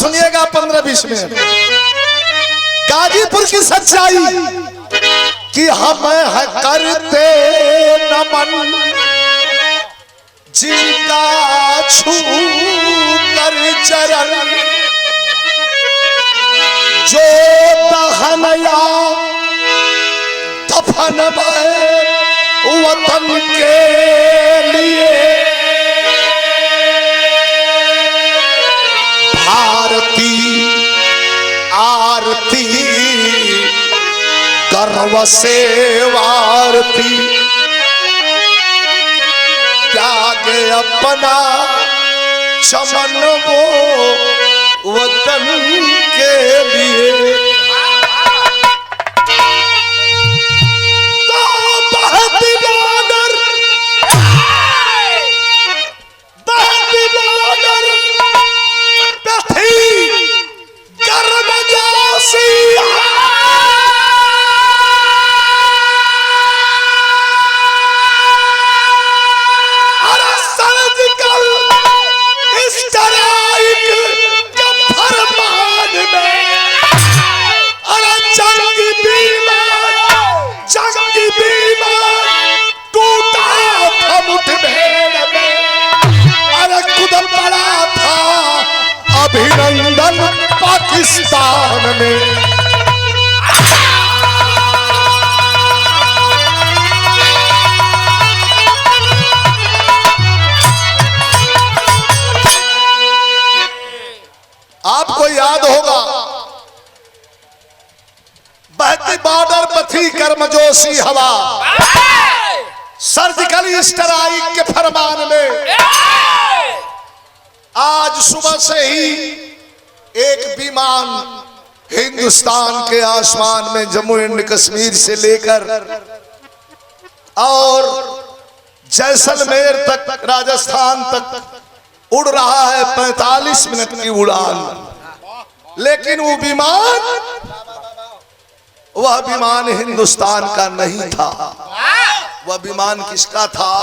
सुनिएगा 15-20 मिनट। गाजीपुर की सच्चाई कि हम है करते नमन जिनका छू कर चरण, जो दहनया दफन वतन के लिए, भारती आरती गर्व से वारती, त्यागे अपना चमन वो वतन के लिए। तो बहती बॉर्डर पे थी गर्म जासी, अभिनंदन पाकिस्तान में। आपको याद होगा बहती बॉर्डर पर थी गर्मजोशी हवा, सर्जिकल स्ट्राइक के फरमान में आज सुबह से ही एक विमान हिंदुस्तान के आसमान में जम्मू एंड कश्मीर से लेकर और जैसलमेर तक, राजस्थान तक उड़ रहा है 45 मिनट की उड़ान। लेकिन वह विमान हिंदुस्तान का नहीं था। वह विमान किसका था?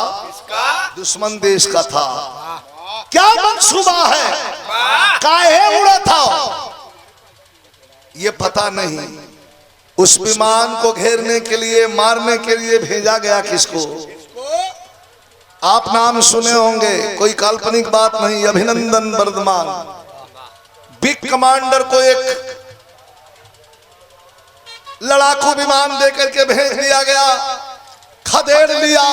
दुश्मन देश का था। क्या मंसूबा है, काहे उड़ा था ये पता नहीं। उस विमान को घेरने के लिए, मारने के लिए भेजा गया किसको? आप नाम सुने होंगे, कोई काल्पनिक बात नहीं। अभिनंदन वर्धमान बिग कमांडर को एक लड़ाकू विमान देकर के भेज दिया गया, खदेड़ लिया,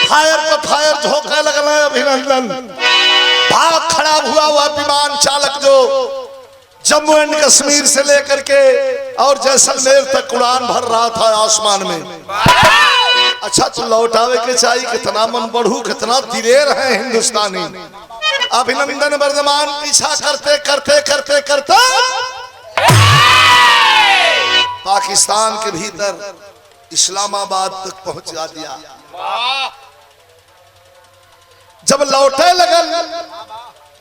फायर पर फायर झोंकने लगना। अभिनंदन भाग खड़ा हुआ वह विमान चालक जो जम्मू एंड कश्मीर से लेकर के और जैसलमेर तक उड़ान भर रहा था आसमान में। अच्छा तो लौटावे के चाहिए, कितना मन बढ़ू, कितना दिलेर है हिंदुस्तानी। अभिनंदन वर्धमान पीछा करते करते करते करते पाकिस्तान के भीतर इस्लामाबाद तक पहुंचा दिया। जब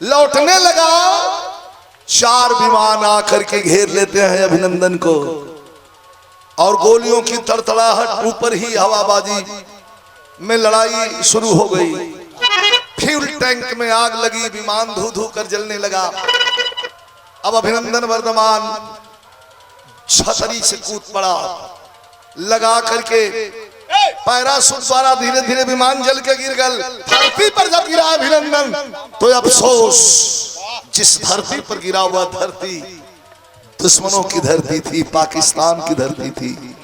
लौटने लगा 4 विमान आकर के घेर लेते हैं अभिनंदन को, और गोलियों की तड़तड़ाहट, ऊपर ही हवाबाजी में लड़ाई शुरू हो गई। फ्यूल टैंक में आग लगी, विमान धू धू कर जलने लगा। अब अभिनंदन वर्धमान छतरी से कूद पड़ा, लगा करके पैराशूट द्वारा धीरे धीरे विमान जल के गिर गल। धरती पर जब गिरा अभिनंदन तो अफसोस, जिस धरती पर गिरा वह धरती दुश्मनों की धरती थी, पाकिस्तान की धरती थी।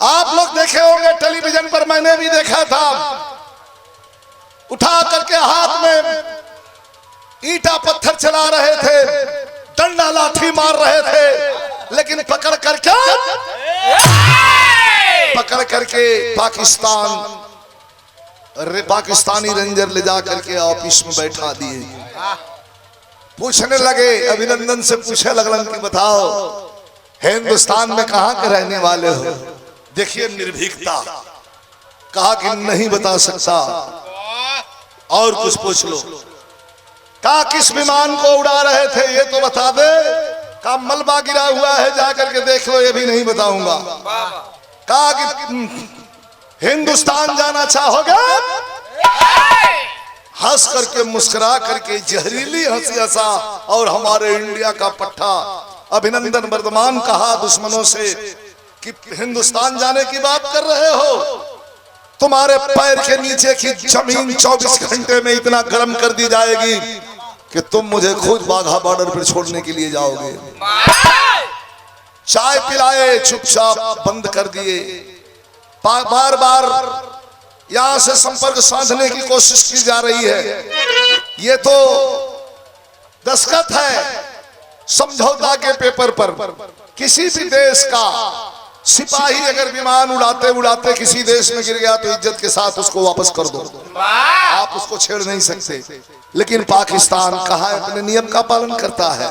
आप लोग देखे होंगे टेलीविजन पर, मैंने भी देखा था। उठा करके हाथ में ईंटा पत्थर चला रहे थे, डंडा लाठी मार रहे थे, लेकिन पकड़ करके पाकिस्तानी रेंजर ले जा करके ऑफिस में बैठा दिए। पूछने लगे, अभिनंदन से पूछे लगलन कि बताओ हिंदुस्तान में कहां के रहने वाले हो? देखिए निर्भीकता, कहा कि नहीं बता सकता। और कुछ पूछ लो। कहा किस विमान को उड़ा रहे थे ये तो बता दे। कहा मलबा गिरा हुआ है, जाकर के देख लो, ये भी नहीं बताऊंगा। कहा कि हिंदुस्तान जाना चाहोगे? हंस करके मुस्कुरा करके जहरीली हंसी हंसा और हमारे इंडिया का पट्टा अभिनंदन वर्धमान कहा दुश्मनों से कि हिंदुस्तान जाने की बात कर रहे हो, तुम्हारे पैर के नीचे की जमीन 24 घंटे में इतना गर्म कर दी जाएगी कि तुम मुझे खुद बाघा बॉर्डर पर छोड़ने के लिए जाओगे। चाय पिलाए, चुपचाप बंद कर दिए। बार बार यहां से संपर्क साधने की कोशिश की जा रही है। ये तो दस्तखत है समझौता के पेपर पर। किसी भी देश का सिपाही अगर विमान उड़ाते उड़ाते किसी देश में गिर गया तो इज्जत के साथ उसको वापस कर दो, आप उसको छेड़ नहीं सकते। लेकिन पाकिस्तान कहाँ अपने नियम का पालन करता है?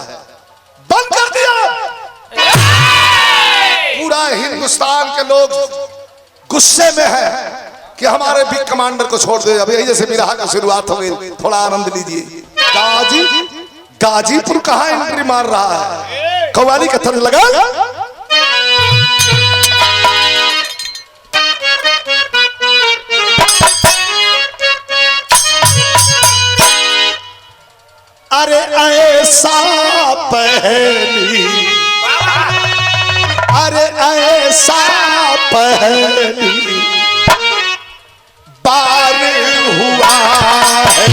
बंद कर दिया। पूरा हिंदुस्तान के लोग गुस्से में है कि हमारे बिग कमांडर को छोड़ दो। अभी जैसे बिरहा की शुरुआत हो गई, थोड़ा आनंद लीजिए। गाजीपुर कहाँ एंट्री मार रहा है? कव्वाली का तर्ज लगा। अरे ऐसा पहली, अरे ऐसा पहली बार हुआ है।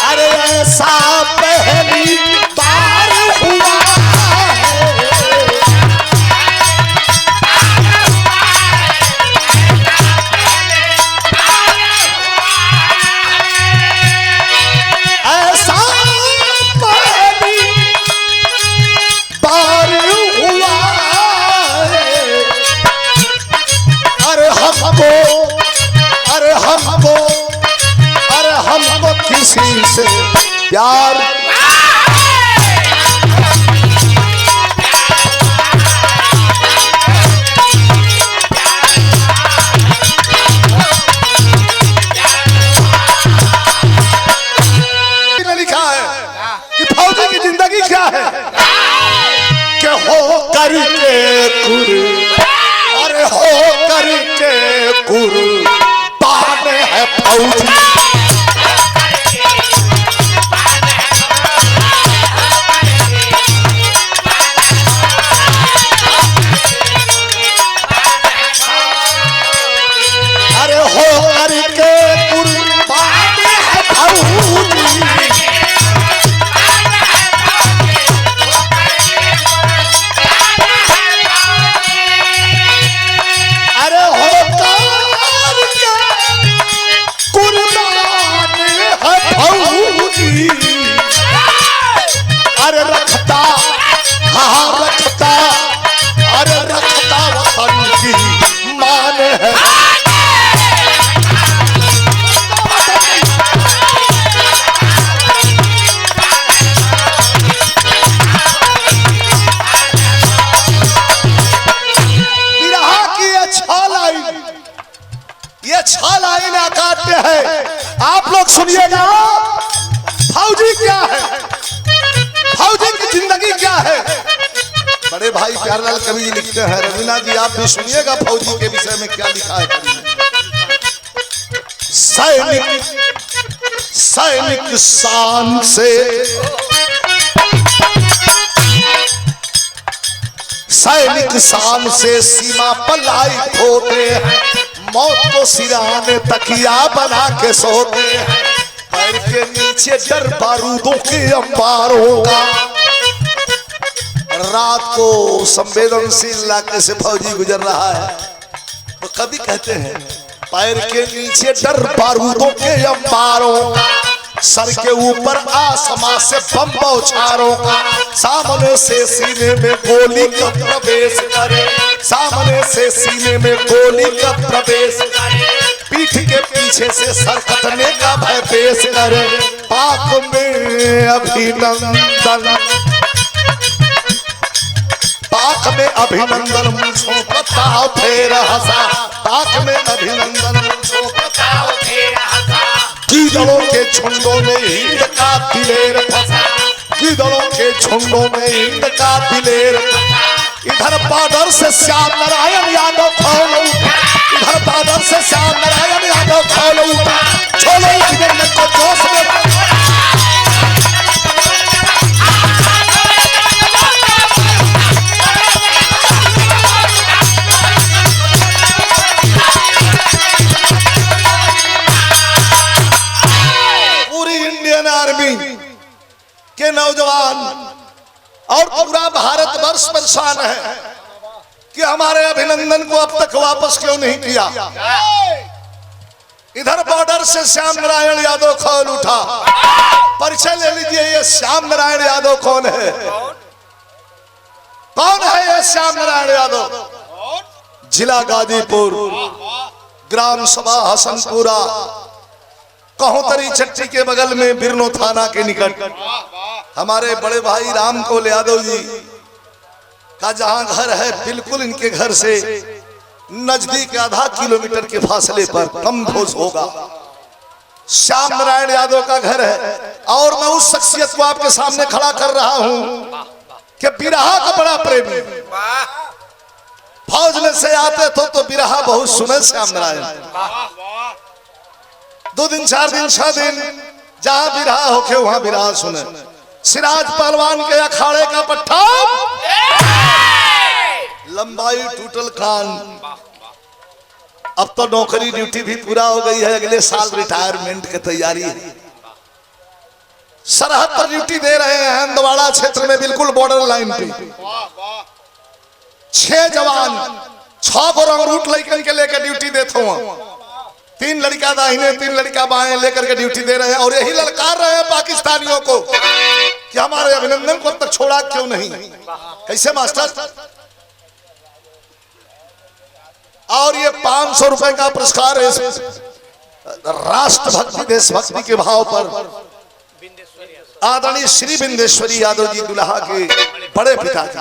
अरे ऐसा पहली बार हुआ किसी से प्यार। लिखा है कि फौजी की जिंदगी क्या है कि हो करके अरे हो करके कुर्बान है फौजी। अरे रखता, हाँ रखता, अरे रखता वतन की मान है। बिरहा की ये छह लाइन काटते हैं। आप लोग सुनिएगा, फौजी क्या है, फौजी की जिंदगी क्या है। बड़े भाई प्यारेलाल कवि जी लिखते हैं, रवीना जी आप भी सुनिएगा फौजी के विषय में क्या लिखा है। सैनिक सैनिक शान से, सैनिक शान से सीमा पर लाई होते हैं, मौत को सिराने तकिया बना के सोते हैं। पैर के नीचे डर बारूदों के अंबारों का। रात को संवेदनशील इलाके से फौजी गुजर रहा है तो कभी कहते हैं पैर के नीचे डर बारूदों के अंबारों का, सर के ऊपर आसमां से बम बौछारों का। सामने से सीने में गोली का प्रवेश करे, सामने से सीने में गोली का प्रवेश करे। पीठ के पीछे से सर कटने का भय पेश करे। पाक में अभिनंदन, पाक में अभिनंदन मुझो बताओ फेर हंसा। पाक में अभिनंदन मुझो बताओ फेर हंसा। कीड़ों के झुंडों में हिंद का दिलेर फंसा। गिदड़ों के झुंडों में इंद का दिलेर, इधर बॉर्डर से श्याम नारायण यादव खोलो, इधर बॉर्डर से श्याम नारायण यादव खोलो, छोड़ो अभिनंदन को जोश में। पूरी इंडियन आर्मी के नौजवान और पूरा भारतवर्ष परेशान है कि हमारे अभिनंदन को अब तक वापस क्यों नहीं किया। इधर बॉर्डर से श्याम नारायण यादव खोल उठा। परिचय ले लीजिए, ये श्याम नारायण यादव कौन है? कौन है ये श्याम नारायण यादव? जिला गाजीपुर, ग्राम सभा हसनपुरा, कहोतरी चट्टी के बगल में बिरनो थाना के निकट हमारे बड़े भाई राम कोल यादव जी का जहां घर है, बिल्कुल इनके घर से नजदीक आधा किलोमीटर के फासले पर कम खोज होगा श्याम नारायण यादव का घर है। और मैं उस शख्सियत को आपके सामने खड़ा कर रहा हूं कि बिरहा का बड़ा प्रेमी, फौज में से आते तो बिरहा बहुत सुने श्याम नारायण। 2 दिन 4 दिन 6 दिन जहां बिरहा होके वहां बिरहा सुने। सिराज पहलवान के अखाड़े का पट्टा, लंबाई टूटल कान। अब तो नौकरी ड्यूटी भी पूरा हो गई है, अगले साल रिटायरमेंट की तैयारी है। सरहद पर ड्यूटी दे रहे हैं हंदवाड़ा क्षेत्र में, बिल्कुल बॉर्डर लाइन पे। 6 जवान 6 को रंग रूट लेकर के लेकर ड्यूटी देते हुए, 3 लड़का दाहिने 3 लड़का बाएं लेकर के ड्यूटी दे रहे हैं। और यही ललकार रहे हैं पाकिस्तानियों को कि हमारे अभिनंदन को अब तक छोड़ा क्यों नहीं। कैसे मास्टर? और ये 500 रुपए का पुरस्कार है राष्ट्रभक्ति देशभक्ति के भाव पर आदरणीय श्री बिंदेश्वरी यादव जी दुल्हा के बड़े पिताजी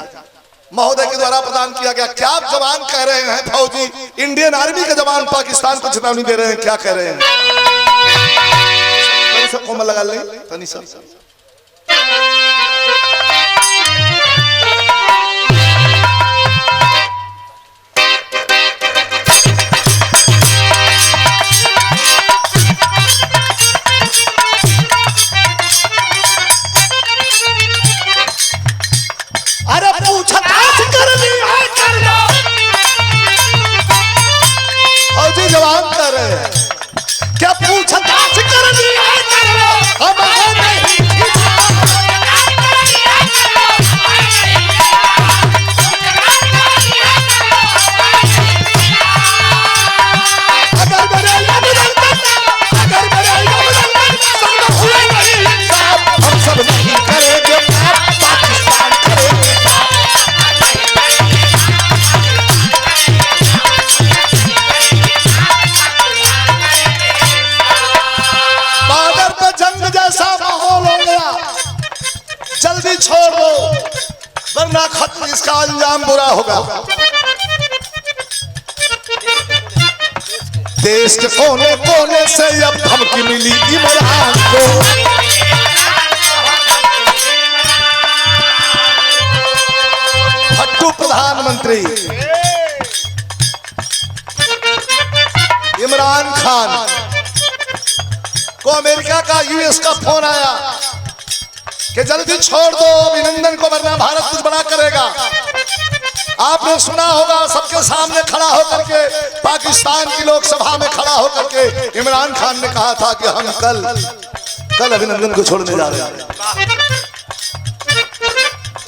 महोदय के द्वारा प्रदान किया गया। क्या आप जवान कह रहे हैं? फौजी इंडियन आर्मी के जवान पाकिस्तान को चेतावनी दे रहे हैं, क्या कह रहे हैं? कोमल लगा ले तनी सा। अरे पूछा फौजी जवान कर रहे हैं, क्या पूछताछ कर दी है? हम नहीं अगर मेरे हम सब नहीं करेंगे, पाकिस्तान करेंगे। बॉर्डर पे जंग जैसा माहौल हो गया, जल्दी छोड़ दो वरना खत्म इसका अंजाम बुरा होगा। देश के कोने कोने से अब धमकी मिली इमरान को, भट्टू प्रधानमंत्री इमरान खान को अमेरिका का यूएस का फोन आया कि जल्दी छोड़ दो अभिनंदन को वरना भारत कुछ बड़ा करेगा। आपने सुना होगा सबके सामने खड़ा होकर के पाकिस्तान की लोकसभा में खड़ा होकर के इमरान खान ने कहा था कि हम कल अभिनंदन को छोड़ने जा रहे हैं।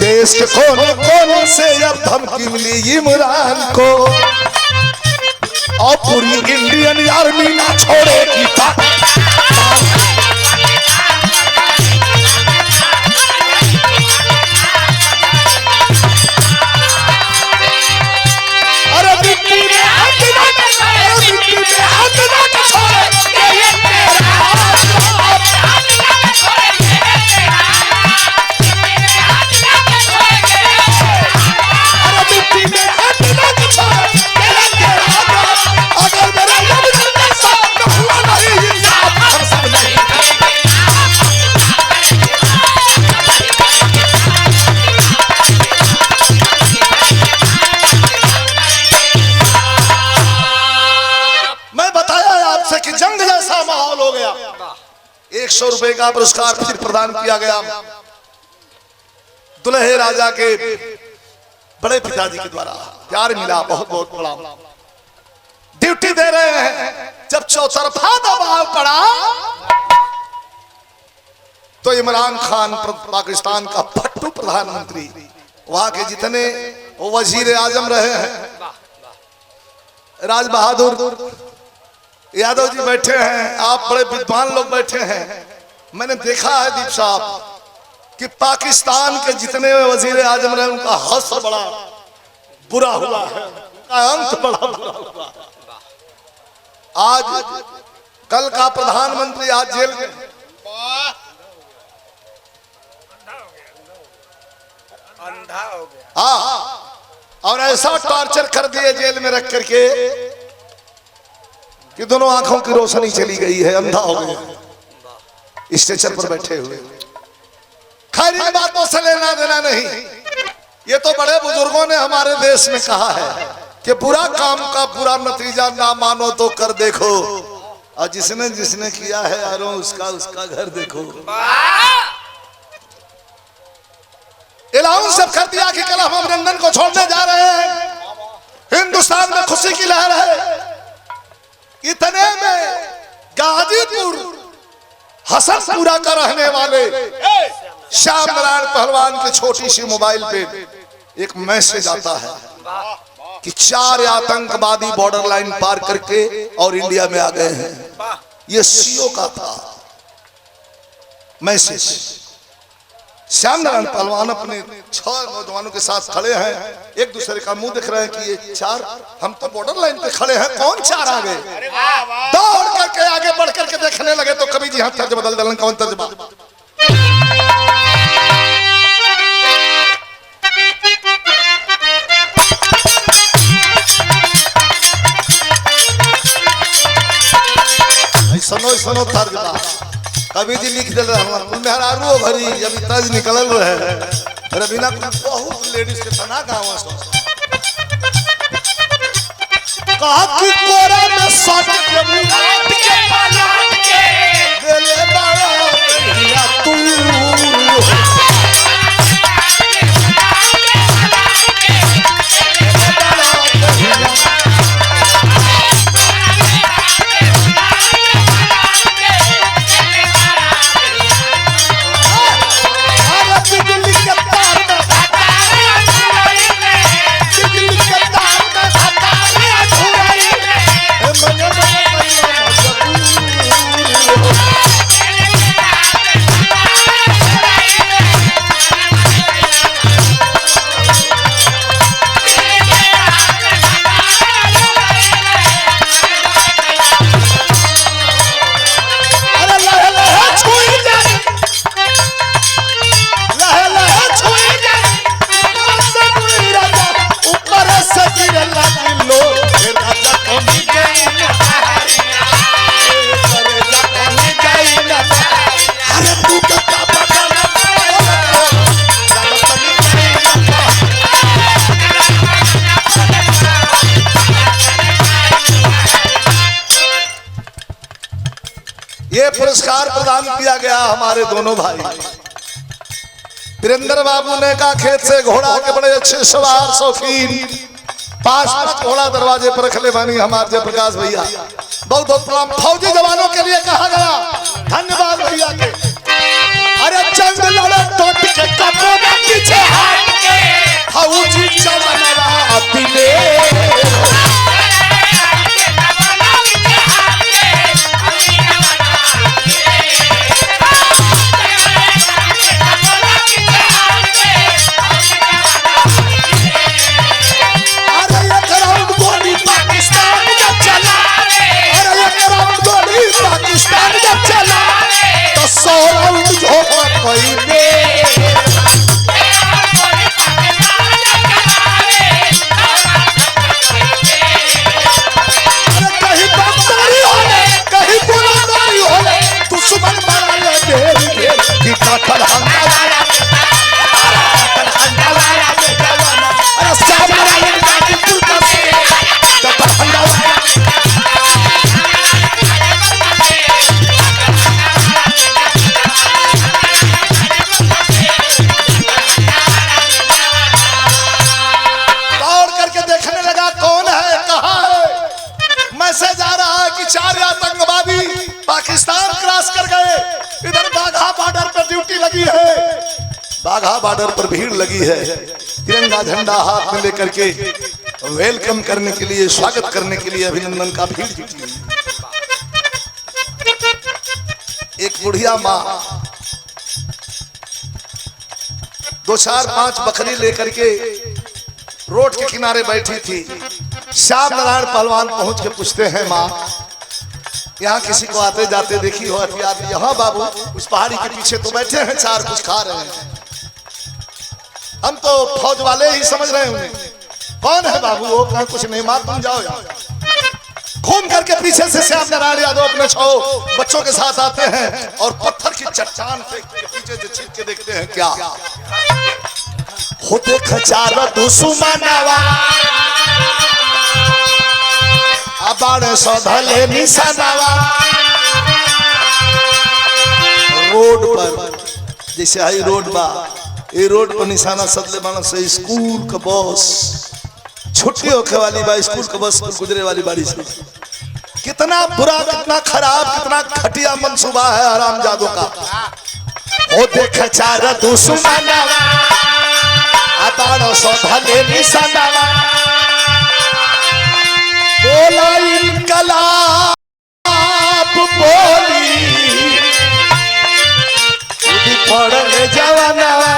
देश के कोने कोने से अब धमकी मिली इमरान को और पूरी इंडियन आर्मी ना छोड़ेगी कि जंग जैसा माहौल हो गया। 100 रुपए का पुरस्कार फिर प्रदान किया गया दुल्हे राजा के बड़े पिताजी के द्वारा। प्यार मिला, बहुत बहुत बड़ा। ड्यूटी दे रहे हैं, जब चौतरफा दबाव पड़ा तो इमरान खान पाकिस्तान का फट्टू प्रधानमंत्री, वहां के जितने वजीर आजम रहे हैं, राज बहादुर यादव जी बैठे हैं, आप बड़े विद्वान लोग बैठे हैं। मैंने देखा है दीप साहब कि पाकिस्तान के जितने वजीर आजम रहे उनका हश्र बड़ा बुरा हुआ है, उनका अंत बड़ा बुरा हुआ है। आज कल का प्रधानमंत्री आज जेल में, अंधा हो गया। हाँ, और ऐसा टॉर्चर कर दिए जेल में रख करके कि दोनों आंखों की रोशनी चली गई है, अंधा हो गया स्टेशन पर बैठे हुए। खैर इन बातों से लेना देना नहीं, ये तो बड़े बुजुर्गों ने हमारे देश में कहा है कि बुरा काम का बुरा नतीजा ना मानो तो कर देखो, और जिसने जिसने किया है यारों उसका घर देखो। ऐलान सब कर दिया कि कल हम अभिनंदन को छोड़ने जा रहे हैं। हिंदुस्तान में खुशी की लहर है। इतने में गाजीपुर हसनपुरा का रहने वाले श्याम नारायण पहलवान के छोटी सी मोबाइल पे एक मैसेज आता है कि 4 आतंकवादी बॉर्डर लाइन पार करके और इंडिया में आ गए हैं। ये सीओ का था मैसेज। श्याम नारायण पहलवान अपने 6 नौजवानों के साथ खड़े हैं, एक दूसरे का मुंह दिख रहे हैं कि ये 4, हम तो बॉर्डर लाइन पे खड़े हैं, कौन 4 आ गए? दौड़ करके आगे बढ़ करके देखने लगे तो कभी जी हाँ तर्ज बदल दलन, कौन तर्जमा? सुनो तर्जमा। कवि जी लिख दिल मेहरारू भरी जब तर्ज निकल रहे रवीना बहुत लेडीज के तना गाँव काकी कोरा में सट के मुलाट के पलट के दिले बड़ा तू ये पुरस्कार प्रदान किया गया हमारे दोनों भाई वीरेंद्र बाबू ने का खेत से घोड़ा के बड़े अच्छे सवार शौकीन 5 घोड़ा दरवाजे पर रख ले बानी हमारे जयप्रकाश भैया। बहुत बहुत प्रणाम। फौजी जवानों के लिए कहा गया धन्यवाद भैया के। अरे चंद लड़े टोट के कपड़ों में पीछे हट के फौजी जवानरा दिले मैसेज आ रहा है कि 4 आतंकवादी पाकिस्तान क्रॉस कर गए। इधर बाघा बॉर्डर पर ड्यूटी लगी है, बाघा बॉर्डर पर भीड़ लगी है, तिरंगा झंडा हाथ में लेकर के वेलकम करने के लिए, स्वागत करने के लिए अभिनंदन का भीड़ जुटी है। एक बुढ़िया माँ 2, 4, 5 बकरी लेकर के रोड के किनारे बैठी थी। श्याम नारायण पहलवान पहुंच के पूछते हैं, माँ यहाँ किसी को आते जाते देखी हो हथियार? यहाँ बाबू उस पहाड़ी के पीछे तो बैठे हैं 4, कुछ खा रहे हैं। हम तो फौज वाले ही समझ रहे हैं उन्हें। कौन है बाबू वो? कहा कुछ नहीं माँ, तुम जाओ यार। घूम करके पीछे से श्याम नारायण यादव अपने 6 बच्चों के साथ आते हैं और पत्थर की चट्टान पे पीछे से छिप के देखते हैं क्या होते। खचारा दुश्मनवा अबाड़े सौधले निशानवा। रोड पर जैसे आई रोड बा, ये रोड पर निशाना सदले मानो से स्कूल का बस छुट्टी होके वाली बा, स्कूल का बस गुजरे वाली बाड़ी से। कितना बुरा, कितना खराब, कितना घटिया मंसूबा है हरामजादों का। ओ देख 4 दुश्मनवा अबाड़ो सौधले निशानवा। बोला इनकलाब बोली उदी पड़े जवानवा।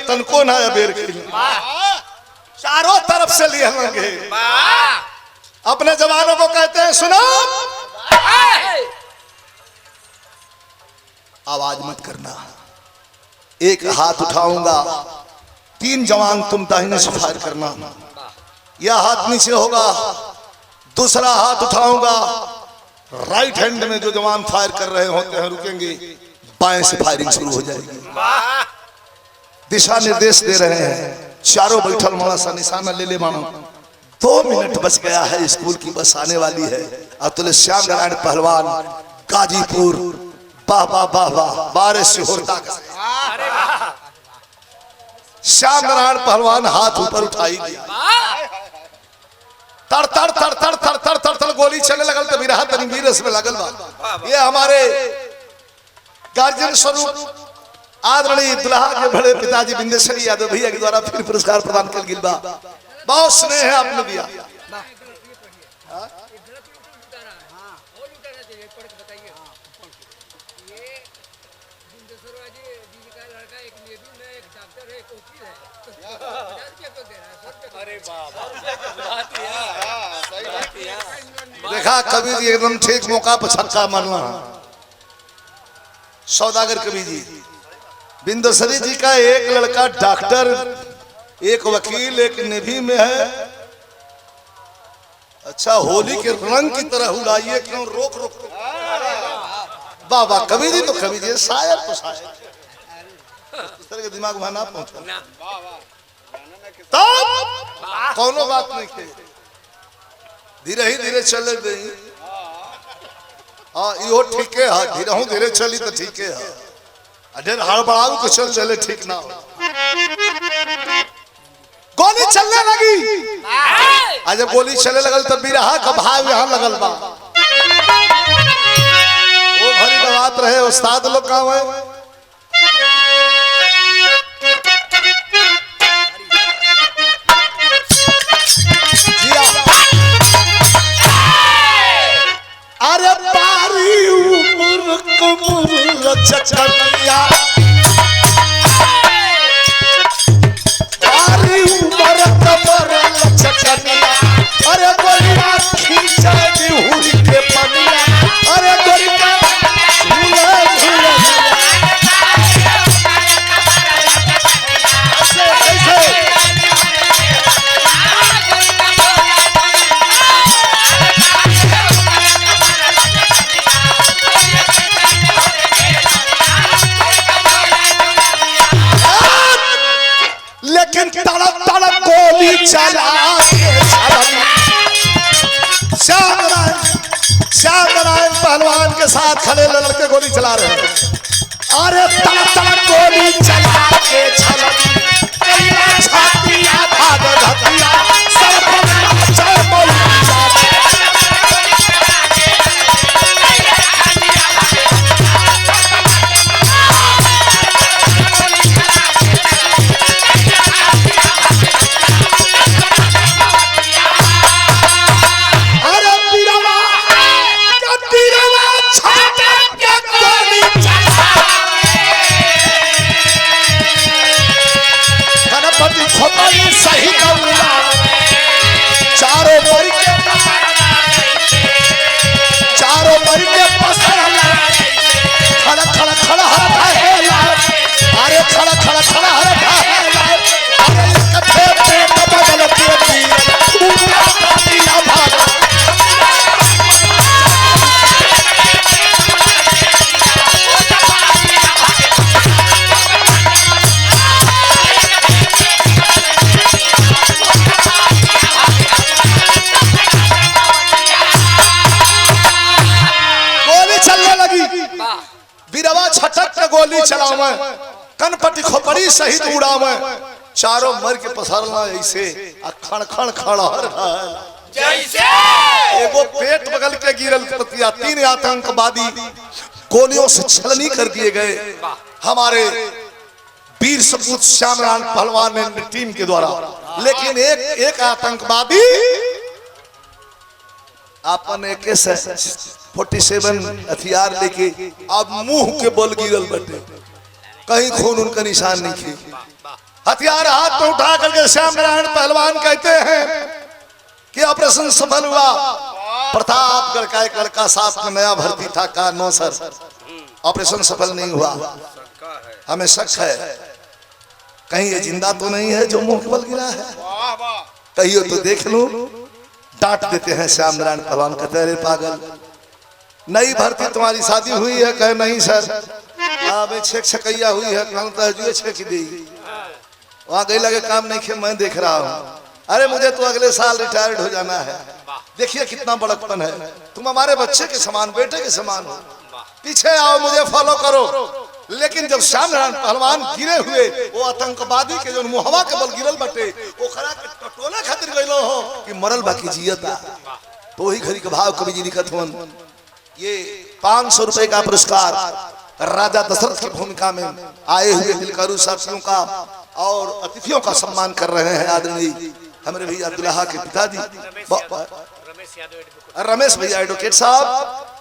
तनको ना बेर के चारों तरफ से लिए होंगे। अपने जवानों को कहते हैं, सुनो आवाज मत करना। एक हाथ उठाऊंगा, 3 जवान तुम दाहिने से फायर करना। यह हाथ नीचे होगा, दूसरा हाथ उठाऊंगा, राइट हैंड में जो जवान फायर कर रहे होते हैं रुकेंगे, बाएं से फायरिंग शुरू हो जाएगी। दिशा निर्देश दे रहे हैं। चारों बैठल माना सा निशाना ले ले मानो। 2 मिनट बच गया है, स्कूल की बस आने वाली है। और तुले श्याम नारायण पहलवान गाजीपुर वाह वाह वाह वाह बारिश से होता। श्याम नारायण पहलवान हाथ ऊपर उठाई दिया। तर तर तर तर तर तर तर तर गोली चलने लगल तो बिरहा तनवीर इसमें लगल बा। ये हमारे गार्जियन स्वरूप आदरणीय दुल्हा के बड़े पिताजी बिंदेश्वरी यादव भैया के द्वारा फिर पुरस्कार प्रदान कर गिल बा। बहुत स्नेह है आपने दिया। देखा कवि जी एकदम ठीक मौका पर छक्का मारना। सौदागर कवि जी, बिंदेश्वरी जी का एक लड़का डॉक्टर, एक वकील, एक नेवी में है। अच्छा होली के रंग की तरह उड़ाइए, क्यों रोक रोक। वाह वाह कवि जी, तो कवि जी शायर तो शायर। इस तरह के दिमाग में ना पहुंचा तब कोनो बात नहीं के, धीरे ही धीरे चले गई। हाँ यो ठीक है, धीरे धीरे चली तो ठीक है। अरे हड़बड़ाऊ को चल चले ठीक ना हो। गोली चलने लगी। आज जब गोली चलने लगल तब भी रहा का भाव यहाँ लगल बा। वो भरी बात रहे उस्ताद लोग का है। अरे पारी उम्र कमर चचनिया, पारी उम्र कमर चचनिया। अरे गोरिया खींचा हुई के पनिया। अरे गोरिया झूला झूला पहलवान के साथ खड़े लड़के गोली चला रहे हैं। अरे तड़ तड़ गोली चला के छलक छातिया भाग धतिया सब चल बोल सही चारों मर के पसर खड़ा खड़ा खड़ा अरे खड़ा खड़ा खड़ा गोली चलावे कनपटी खोपड़ी सहित उड़ावे चारों मर के पसरना ऐसे खण खण खड़हर जैसे एगो पेट बगल के गिरल पतिया 3 आतंकवादी गोलियों से छलनी कर दिए गए हमारे वीर सपूत श्यामलाल पहलवान ने टीम के द्वारा। लेकिन एक आतंकवादी अपन AK-47 हथियार लेके अब मुंह के बल गिरल बटे कहीं खून उनका निशान नहीं थे। हथियार हाथ में उठा करके श्याम नारायण पहलवान कहते हैं कि ऑपरेशन सफल हुआ। प्रतापगढ़ का एक लड़का साथ में नया भर्ती था का नो सर ऑपरेशन सफल नहीं हुआ, हमें शक है कहीं ये जिंदा तो नहीं है जो मुंह के बल गिरा है, कहियो तो देख लो। डांट देते हैं श्याम नारायण पहलवान कहते हैं पागल नई भर्ती तुम्हारी शादी हुई है? कहे नहीं सर अब छेक छकैया हुई है जुए छेक दी वहां गई लगे काम नहीं खे मैं देख रहा हूँ। अरे मुझे तो अगले साल रिटायर्ड हो जाना है। देखिए कितना बड़कपन है, तुम हमारे बच्चे के समान बेटे के समान हो, पीछे आओ मुझे फॉलो करो। लेकिन जब श्याम नारायण पहलवान गिरे हुए वो आतंकवादी के जो मुहवा के बल गिरल बटे वो खड़ा के टटोले खातिर गइलो हो कि मरल बाकी जियता तो वही घड़ी के भाव कवि जी लिखत हुन। ये 500 रुपए का पुरस्कार राजा दशरथ की भूमिका में आए हुए दिलकरू साथियों का और अतिथियों का सम्मान कर रहे हैं आदरणीय हमारे भैया दुल्हा के पिताजी रमेश भैया एडवोकेट साहब।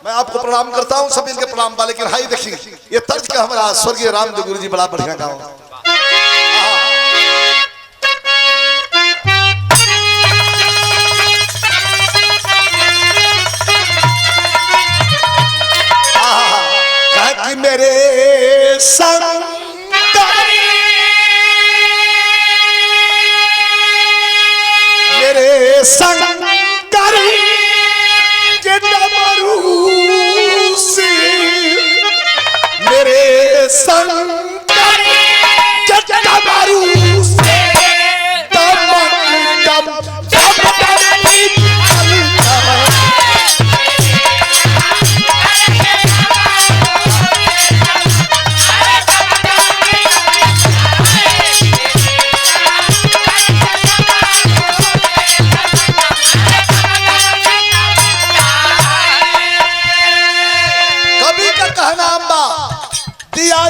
मैं आपको प्रणाम करता हूं, सभी इनके प्रणाम बा। लेकिन हाई देखिए ये तर्ज का हमारा स्वर्गीय रामदेव गुरु जी बड़ा बढ़िया गाँव कि मेरे संग मेरे संग मेरे संग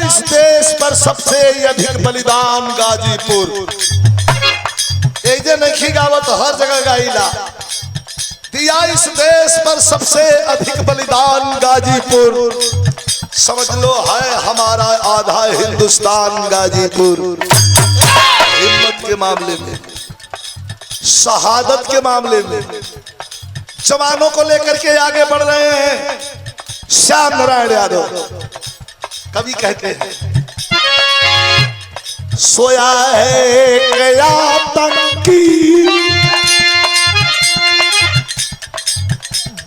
इस देश पर सबसे अधिक बलिदान गाजीपुर नहीं गावत हर जगह गाइला दिया इस देश पर सबसे अधिक बलिदान गाजीपुर। समझ लो है हमारा आधा हिंदुस्तान गाजीपुर। हिम्मत के मामले में शहादत के मामले में जवानों को लेकर के आगे बढ़ रहे हैं श्याम नारायण यादव। कवि कहते हैं सोया है गया तंकी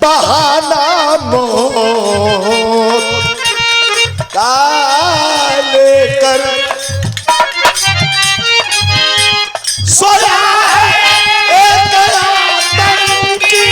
बहाना मौत का लेकर सोया है गया तंकी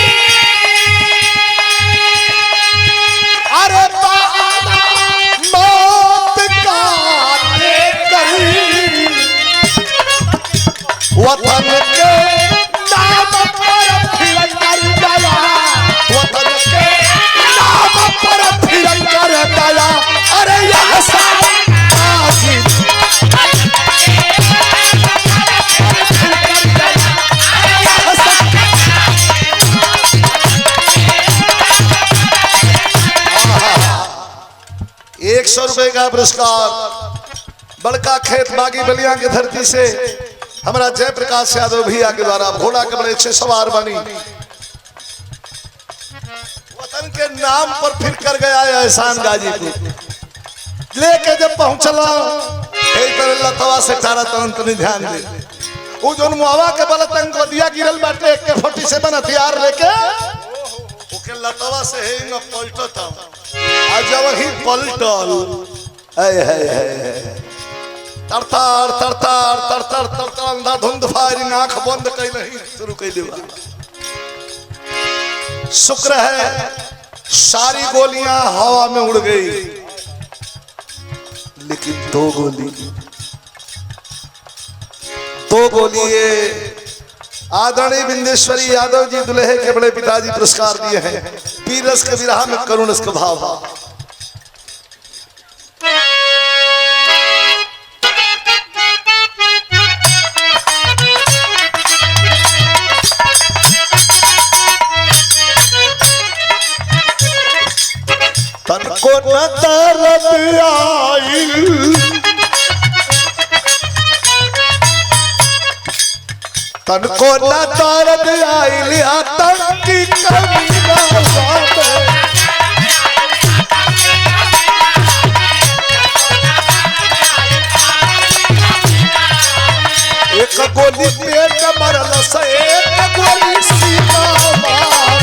100 रुपए का पुरस्कार बड़का खेत बागी बलिया की धरती से हमारा जयप्रकाश यादव भैया के द्वारा घोड़ा के बड़े अच्छे सवार बनी वतन के नाम पर फिर कर गया है एहसान गाजीपुर लेके जब पहुंचला लतवा से तारा तुरंत नहीं ध्यान दे वो जो मुआवा के बल दिया गिरल बाटे के 47 हथियार लेके ओके लतवा से है न पलटता आज वही पलटल तरतार तरतार तरतार तरतार अंधाधुंध फायरिंग आंख बंद कई नहीं शुरू कर दिया शुक्र है सारी गोलियां हवा में उड़ गई लेकिन दो गोली ये आदरणीय बिंदेश्वरी यादव जी दुल्हे के बड़े पिताजी पुरस्कार दिए हैं पीर रस के विरह में करुण रस का भाव तन को न तरफ आई तन को न तरफ आई लिया तन की कमी ना एक गोली पेट मरल से एक गोली सीना मार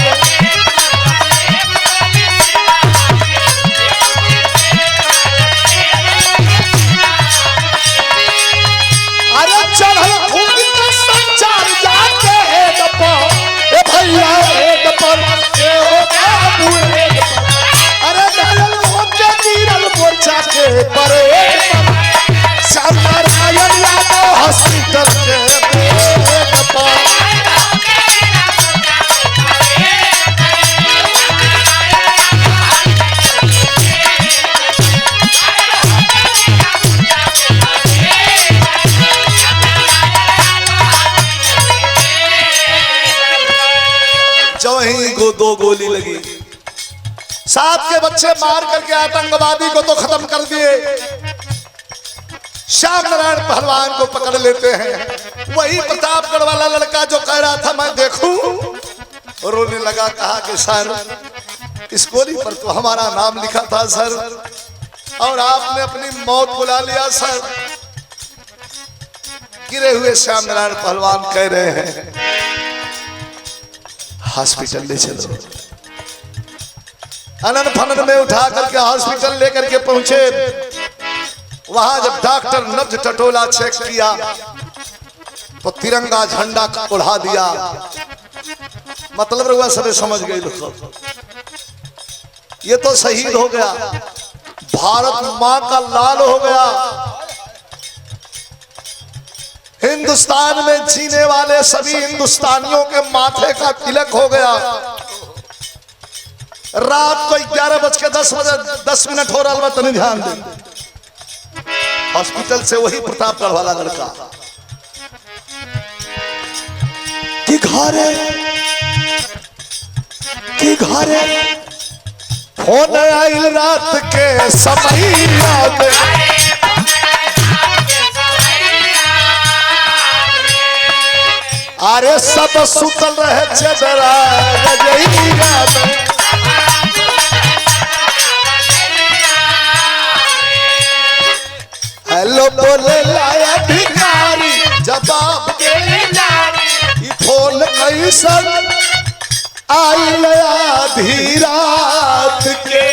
हॉस्पिटल के जो ही दो गोली लगी साथ के बच्चे मार करके आतंकवादी को तो खत्म कर दिए श्याम नारायण पहलवान को पकड़ लेते हैं वही प्रतापगढ़ वाला लड़का जो कह रहा था मैं देखूं रोने लगा कहा कि सर इस गोली पर तो हमारा नाम लिखा था सर और आपने अपनी मौत बुला लिया सर गिरे हुए श्याम नारायण पहलवान कह रहे हैं हॉस्पिटल ले चलो अनन फनन में उठा करके हॉस्पिटल लेकर के पहुंचे वहां जब डॉक्टर नब्ज टटोला चेक किया तो तिरंगा झंडा उड़ा दिया मतलब रहुआ सब समझ गए लोग ये तो शहीद हो गया भारत मां का लाल हो गया हिंदुस्तान में जीने वाले सभी हिंदुस्तानियों के माथे का तिलक हो गया रात को 11:10 हो रहा तो नहीं ध्यान दे हॉस्पिटल से वही प्रतापगढ़ वाला लड़का कि घरे फोन आइल रात के समय अरे सब सुतल रहे चदरा रजैया में हेलो बोले लाया भिखारी जवाब दे ई फोन कैसन आइल आधी रात के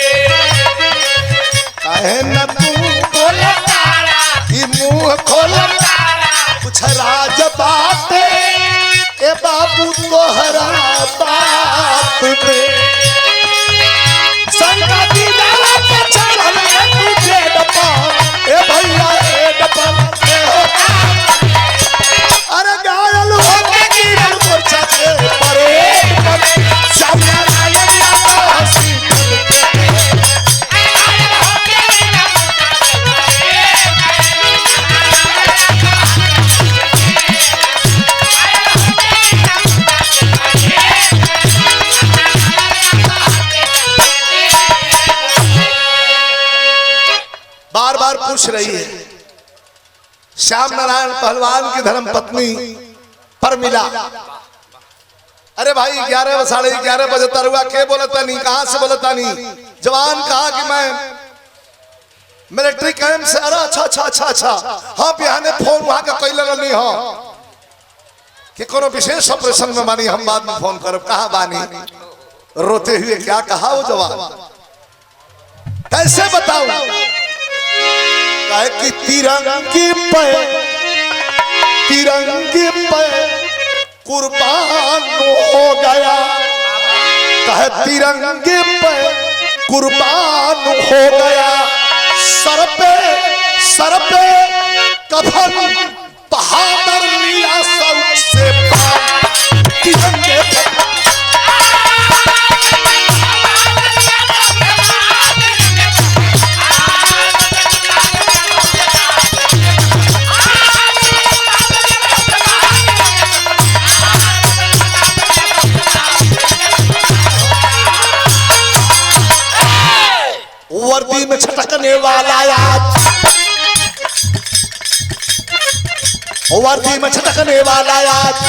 कहे न तू बोले ई मुंह खोल कुछ राज बाते ए बाबू तोहरा बात पे संगति डाला पछड़ल तुझे डपा ए भैया ए डपा अरे घायल हो के गिरल मोर्चा के परेड पर सामने आया हॉस्पिटल के बार पूछ रही है। श्याम नारायण पहलवान की धर्म पत्नी पर मिला। अरे भाई 11 साढ़े 11 बजे तरुआ के बोलता नहीं, कहां से बोलता नहीं। जवान कहा कि मैं मिलिट्री कैंप से। अरे अच्छा अच्छा अच्छा अच्छा, हाँ बिहाने फोन वहां का कोई लगा नहीं हो कि कोनो विशेष ऑपरेशन में बानी, हम बाद में फोन करब। कहा बानी? रोते हुए क्या कहा वो जवान, कैसे बताऊं? कहे कि तिरंगे पे कुर्बान हो गया। कहे तिरंगे पे कुर्बान हो गया। सर पे कफन बहादुर लिया सबसे तिरंगे पे। वर्दी में छटकने वाला आज, वर्दी में छटकने वाला आज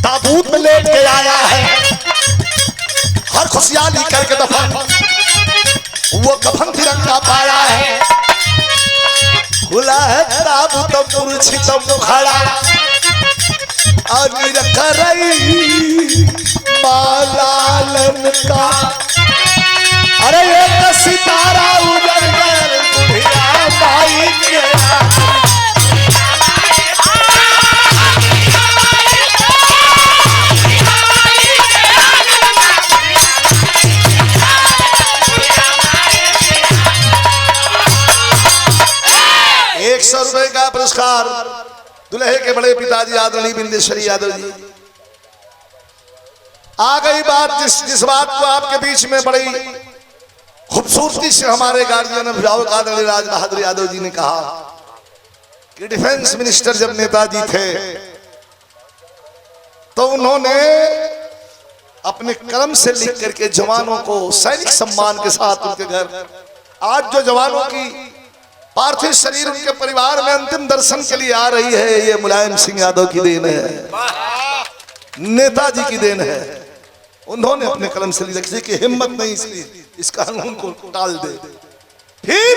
ताबूत में लेट के आया है। हर खुशहाली करके दफन वो कफन तिरंगा पाया है। खुला है ताबूत मूर्छित मुखड़ा और करई मालालन का। अरे एक सितारा उजड़ गया बुढ़िया माई के। ₹100 का पुरस्कार दुल्हे के बड़े पिताजी आदरणीय बिंदेश्वरी यादव जी। आ गई बात जिस बात को आपके बीच में बड़ी खूबसूरती से हमारे गार्जियन अभिभावक आदरणीय राज बहादुर यादव जी ने कहा कि डिफेंस मिनिस्टर जब नेताजी थे तो उन्होंने अपने कलम से लिख करके जवानों को सैनिक सम्मान के साथ उनके घर, आज जो जवानों की पार्थिव शरीर उनके परिवार में अंतिम दर्शन के लिए आ रही है, ये मुलायम सिंह यादव की देन है, नेताजी की देन है। उन्होंने अपने कलम से लिखा कि हिम्मत नहीं इसलिए इस कानून को टाल दे। फिर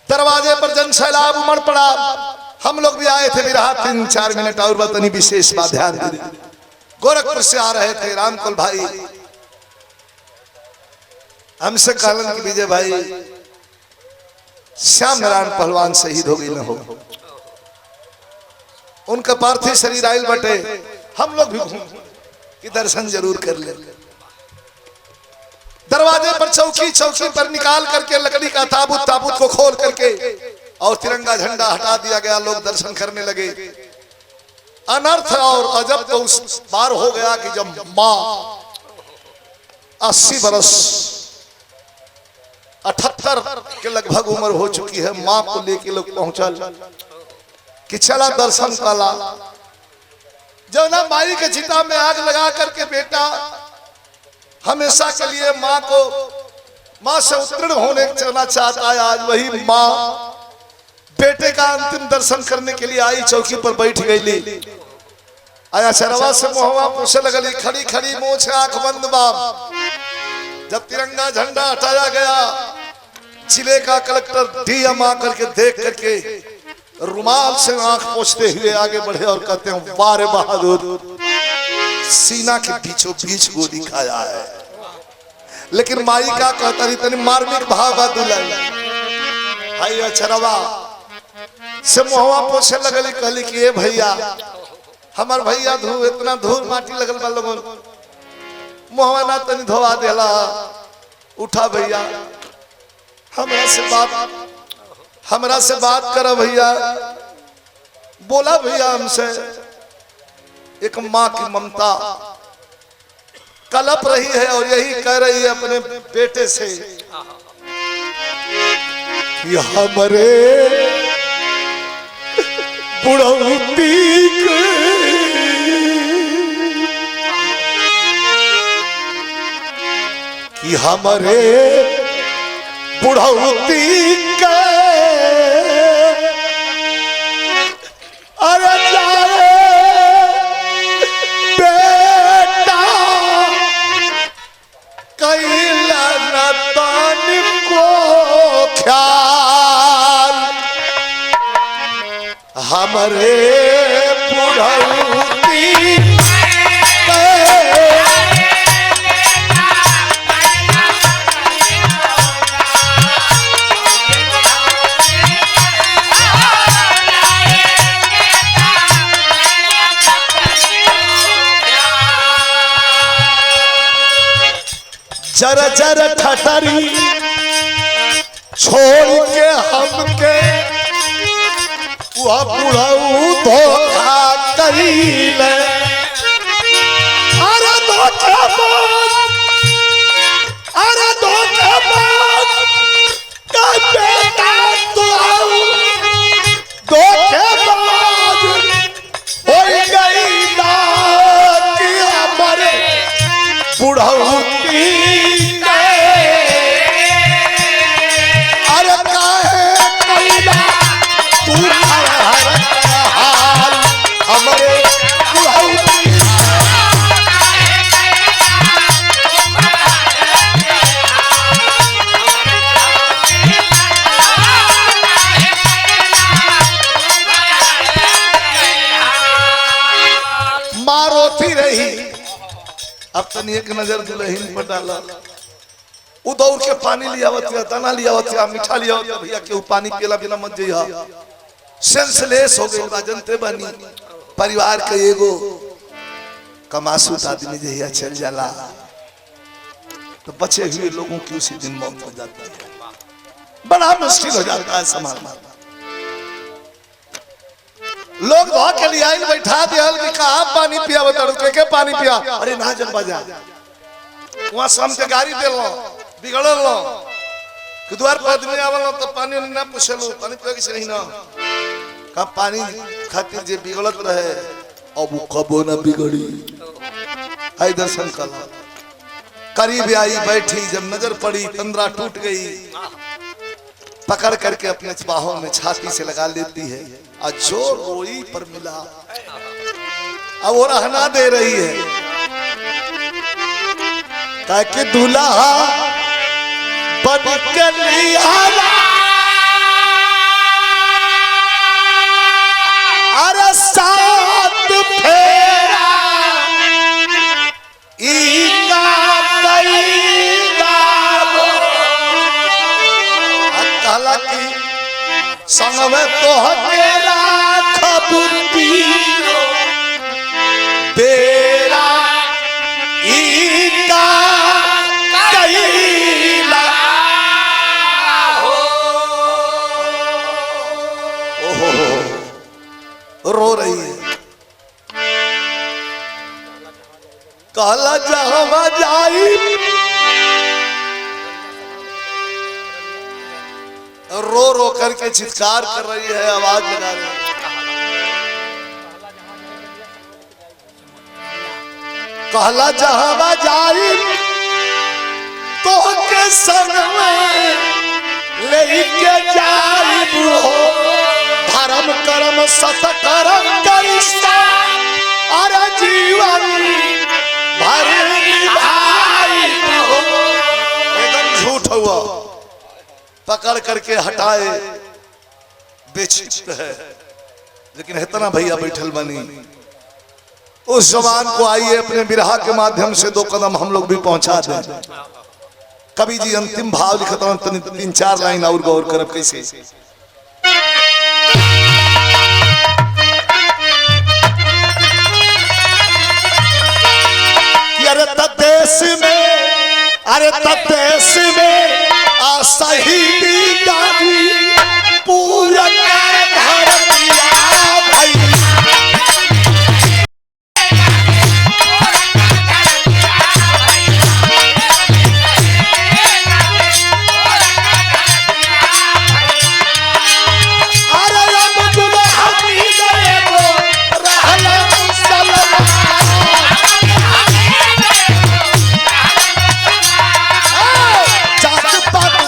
दरवाजे पर जन सैलाब उमड़ पड़ा। हम लोग भी आए थे, भी रहा 3-4 मिनट और बतनी विशेष बात ध्यान दे। गोरखपुर से आ रहे थे रामकुल भाई, हमसे कहलन कि विजय भाई श्याम नारायण पहलवान शहीद हो गई न हो, उनका पार्थिव शरीर आयल बटे, हम लोग भी कि दर्शन जरूर कर ले। दरवाजे पर चौकी पर निकाल करके लकड़ी का ताबूत को खोल करके और तिरंगा झंडा हटा दिया गया। लोग दर्शन करने लगे। अनर्थ और अजब तो उस बार हो गया कि जब माँ 80 बरस 78 के लगभग उम्र हो चुकी है, माँ को लेके लोग पहुंचल कि चला दर्शन काला। जो ना माई के चिता में आग लगा करके बेटा हमेशा के लिए माँ से उत्तीर्ण होने चलना चाहता है, आज वही माँ बेटे का अंतिम दर्शन करने के लिए आई, चौकी पर बैठ गई। आया चरवा से मोहवा पूछे लगली, खड़ी खड़ी मोछ आंख बंद बाप। जब तिरंगा झंडा हटाया गया, जिले का कलेक्टर डीएम आकर के देख करके रुमाल से आंख पोंछते हुए आगे बढ़े और कहते हैं वारे बहादुर, सीना के बीचों बीच गोली खाया है। लेकिन माई का कहता रही तनी मार्मिक भावा दुल्हन भाई अचरवा से मोहवा पोछे लगली, कहली कि ए भैया हमार भैया इतना धूल माटी लगल बा, लोगन मोहवा ना तनी धोवा देला। उठा भैया हमरा से बात करा भैया। बोला भैया हमसे एक माँ की ममता कलप रही है और यही कह रही है अपने बेटे से कि हमारे बुढ़ौती कि हमारे बुढ़ौती के अरे जाए बेटा कैला न तान को ख्याल हमरे बुढ़ौती जर जर ठटरी छोड़ के हमके वह बुढ़ऊ धोखा करीले अरे धोखेबाज अरे धोखेबाज का बेटा तो धोखेबाज हो गई ना कि हमारे बुढ़ऊ अब तनी एक नजर दुल्हन पर डाला उ दौड़ के पानी लियावत या दाना लियावत या मीठा लियावत भैया केहू पानी पियला बिना मत जइहा सेंसलेस हो गइल बा जनते बानी परिवार के एगो कमासू आदमी जहिया चल जाला तो बचे हुए लोगों की उसी दिन मौत हो जाती है बड़ा मुश्किल हो जाता है संभालना लोग धो के लिए आइल बैठा दियल कि कहां पानी पिया बता के पानी पिया अरे ना जन बजा वहां शाम के गाड़ी देलो बिगड़ल लो कि द्वार पर आदमी आवल तो पानी ना पूछलो पानी पिया किसे नहीं ना का पानी खातिर जे बिगड़त रहे अब कबो ना बिगड़ी आई दर्शन कर करीब आई बैठी जब नजर पड़ी तंद्रा टूट गई पकड़ करके अपने बाहों में छाती से लगा लेती है और जो रोई पर मिला अब वो रहना दे रही है ताकि दूल्हा बन के लिया अरे साथ फेरा संग में तो मेरा खबुती बेरा इका कैला रो रही है काला जहां जाई रो रो करके चित्कार कर रही है आवाज लगा रही है कहला जहां जाई तो के संग में लेके जाइब हो धर्म कर्म सत कर्म करिष्ठा अरे जीवन भर निभाइब हो एकदम झूठ हुआ पकड़ करके हटाए बेचित है लेकिन इतना भैया बैठल बनी उस जवान को आइए अपने बिरहा के माध्यम से 2 कदम हम लोग भी पहुंचा दें कवि जी अंतिम भाव लिखता हूं 3-4 लाइन और गौर करब कैसे अरे तदेश में सही पूरा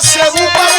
से ऊपर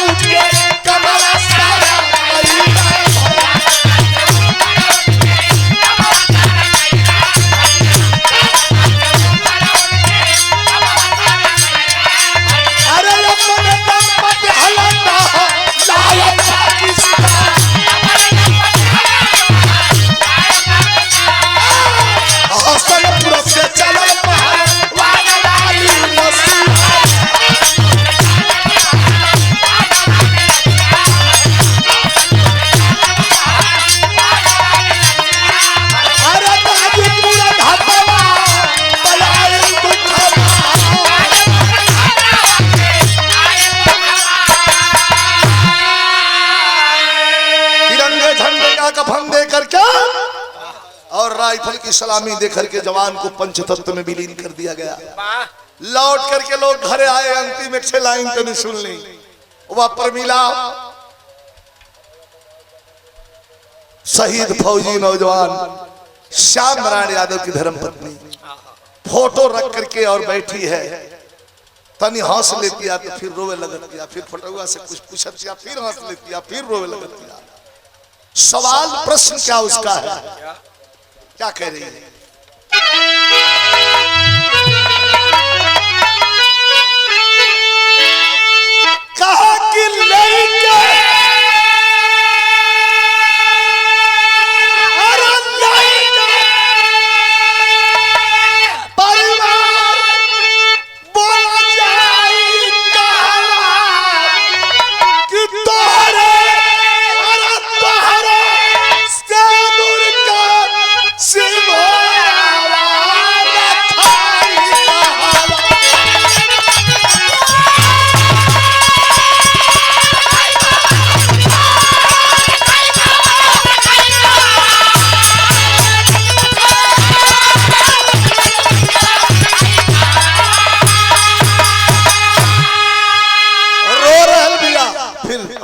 की सलामी देकर के जवान को पंचतत्व में विलीन कर दिया गया। वाह लौट करके लोग घर आए, अंतिम एक छह लाइन तो नहीं सुन ली। वह पर मिला शहीद फौजी नौजवान श्याम नारायण यादव की धर्मपत्नी फोटो रख करके और बैठी है। तनी हंस लेती है तो फिर रोवे लगत किया, फिर फटुआ से कुछ पूछत किया, फिर हंस लेती है, फिर रोवे लगत किया। सवाल प्रश्न क्या उसका है, क्या कह रही है? कहा कि लड़के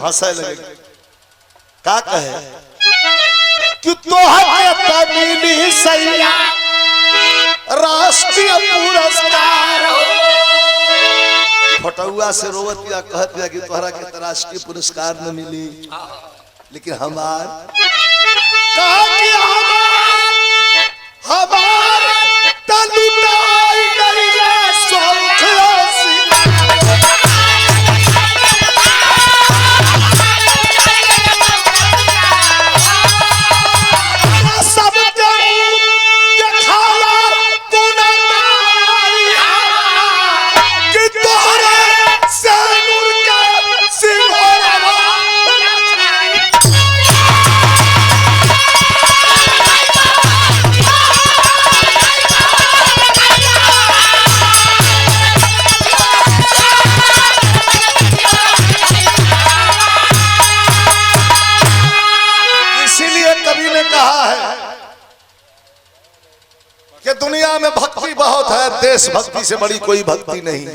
हंसा लगे। क्या कहे कि तोहर मिली सैया राष्ट्रीय पुरस्कार। फटुआ से रोवत या कहत या कि तोहरा के राष्ट्रीय पुरस्कार न मिली, लेकिन हमार कहा कि हमार तलुटाई गईले सोखसी। कि दुनिया में भक्ति बहुत है, देशभक्ति से बड़ी कोई भक्ति नहीं।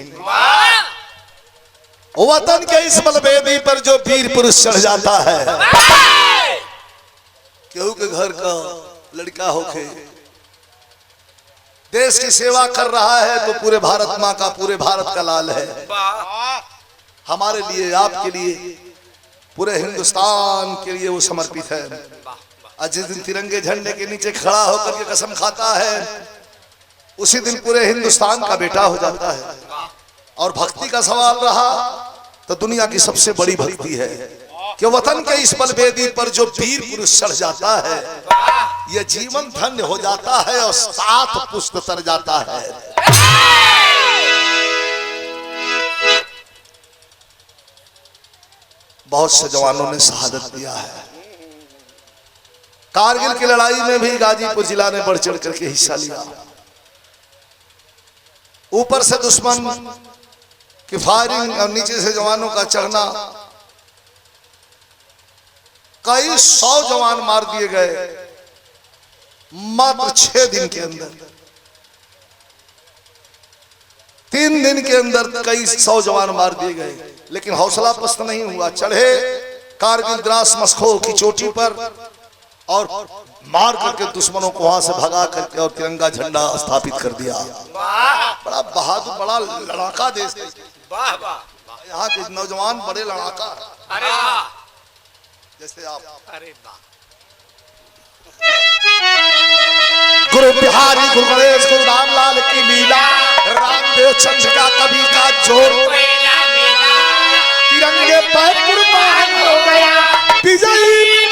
वतन के इस बलवेदी पर जो वीर पुरुष चढ़ जाता है, केहू के घर का लड़का होके देश की सेवा कर रहा है तो पूरे भारत माँ का, पूरे भारत का लाल है। हमारे लिए, आपके लिए, पूरे हिंदुस्तान के लिए वो समर्पित है। और जिस दिन तिरंगे झंडे के नीचे खड़ा होकर के कसम खाता है, उसी दिन पूरे हिंदुस्तान का बेटा हो जाता है। और भक्ति का सवाल रहा तो दुनिया की सबसे बड़ी भक्ति है कि वतन के इस बलवेदी पर जो वीर पुरुष चढ़ जाता है, यह जीवन धन्य हो जाता है और 7 पुष्ट तर जाता है। बहुत से जवानों ने शहादत दिया है। कारगिल की लड़ाई में भी गाजीपुर जिला ने बढ़ चढ़ करके हिस्सा लिया। ऊपर से दुश्मन की फायरिंग और नीचे से जवानों का चढ़ना, कई 100 जवान मार दिए गए मात्र 6 दिन के अंदर। 3 दिन के अंदर कई 100 जवान मार दिए गए, लेकिन हौसला पस्त नहीं हुआ। चढ़े कारगिल द्रास मस्को की चोटी पर और मार करके दुश्मनों को वहां से भगा करके और तिरंगा झंडा स्थापित कर दिया। बड़ा बहादुर, बड़ा लड़ाका देश। वाह वाह, यहाँ के नौजवान बड़े लड़ाका। अरे वाह, जैसे आप। अरे वाह। गुरु बिहारी, गुरु गणेश, गुरु रामलाल की लीला, रामदेव चंद्रिका कवि का जोर, तिरंगे पर कुर्बान हो गया विजयी।